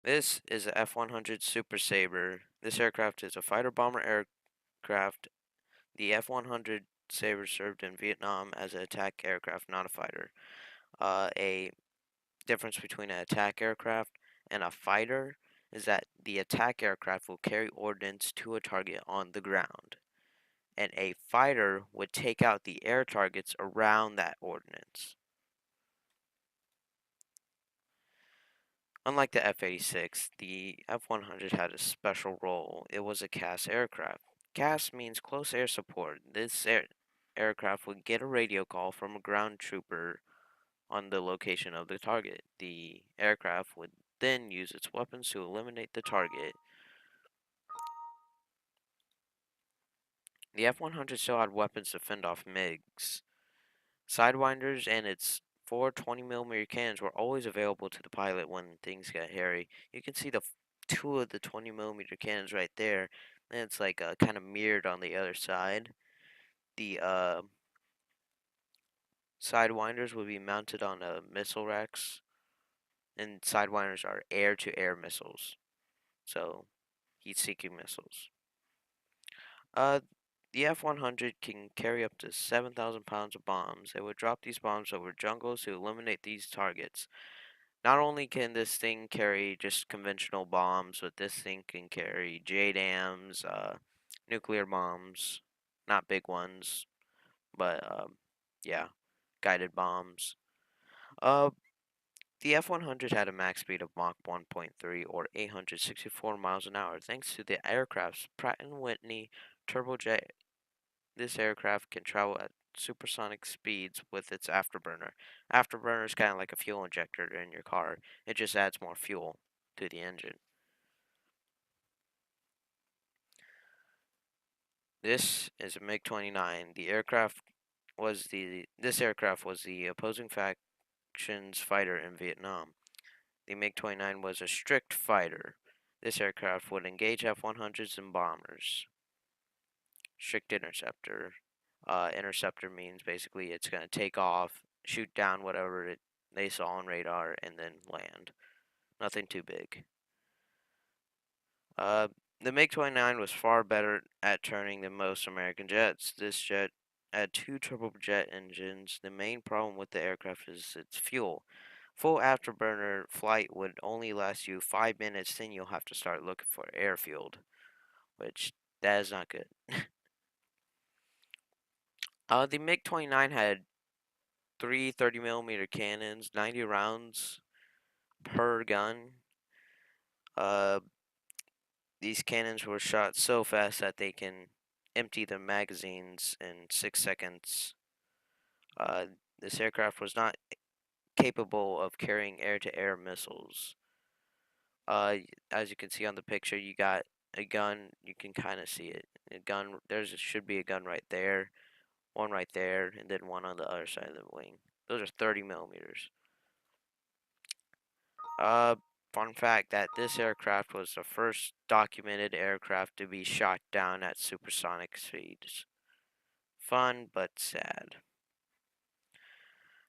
This is a F-100 Super Sabre. This aircraft is a fighter bomber aircraft. The F-100 Sabre served in Vietnam as an attack aircraft, not a fighter. A difference between an attack aircraft and a fighter is that the attack aircraft will carry ordnance to a target on the ground, and a fighter would take out the air targets around that ordnance. Unlike the F-86, the F-100 had a special role. It was a CAS aircraft. CAS means close air support. This aircraft would get a radio call from a ground trooper on the location of the target. The aircraft would then use its weapons to eliminate the target. The F-100 still had weapons to fend off MiGs. Sidewinders and its four 20mm cannons were always available to the pilot when things got hairy. You can see the two of the 20mm cannons right there, and it's like kind of mirrored on the other side. The sidewinders would be mounted on missile racks, and sidewinders are air-to-air missiles, so heat-seeking missiles. Uh, the F-100 can carry up to 7,000 pounds of bombs. It would drop these bombs over jungles to eliminate these targets. Not only can this thing carry just conventional bombs, but this thing can carry JDAMs, nuclear bombs, not big ones, but yeah, guided bombs. Uh, the F-100 had a max speed of Mach 1.3 or 864 miles an hour thanks to the aircraft's Pratt & Whitney turbojet. This aircraft can travel at supersonic speeds with its afterburner. Afterburner is kind of like a fuel injector in your car. It just adds more fuel to the engine. This is a MiG-29. This aircraft was the opposing faction's fighter in Vietnam. The MiG-29 was a strict fighter. This aircraft would engage F-100s and bombers. Strict interceptor. Interceptor means basically it's going to take off, shoot down whatever they saw on radar, and then land. Nothing too big. The MiG-29 was far better at turning than most American jets. This jet had two turbojet engines. The main problem with the aircraft is its fuel. Full afterburner flight would only last you 5 minutes, then you'll have to start looking for air fueled, which that is not good. The MiG-29 had three 30mm cannons, 90 rounds per gun. These cannons were shot so fast that they can empty their magazines in 6 seconds. This aircraft was not capable of carrying air-to-air missiles. As you can see on the picture, you got a gun. You can kind of see it. A gun. Should be a gun right there, one right there, and then one on the other side of the wing. Those are 30mm. Uh, Fun fact that this aircraft was the first documented aircraft to be shot down at supersonic speeds. Fun, but sad.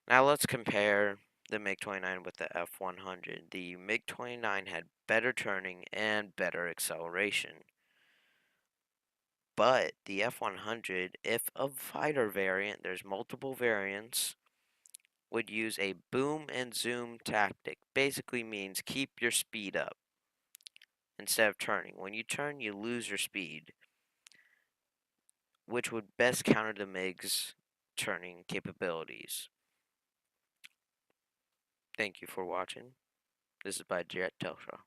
Now let's compare the MiG-29 with the F-100. The MiG-29 had better turning and better acceleration. But the F-100, if a fighter variant, there's multiple variants, would use a boom and zoom tactic. Basically means keep your speed up instead of turning. When you turn, you lose your speed, which would best counter the MiG's turning capabilities. Thank you for watching. This is by Jet Telstra.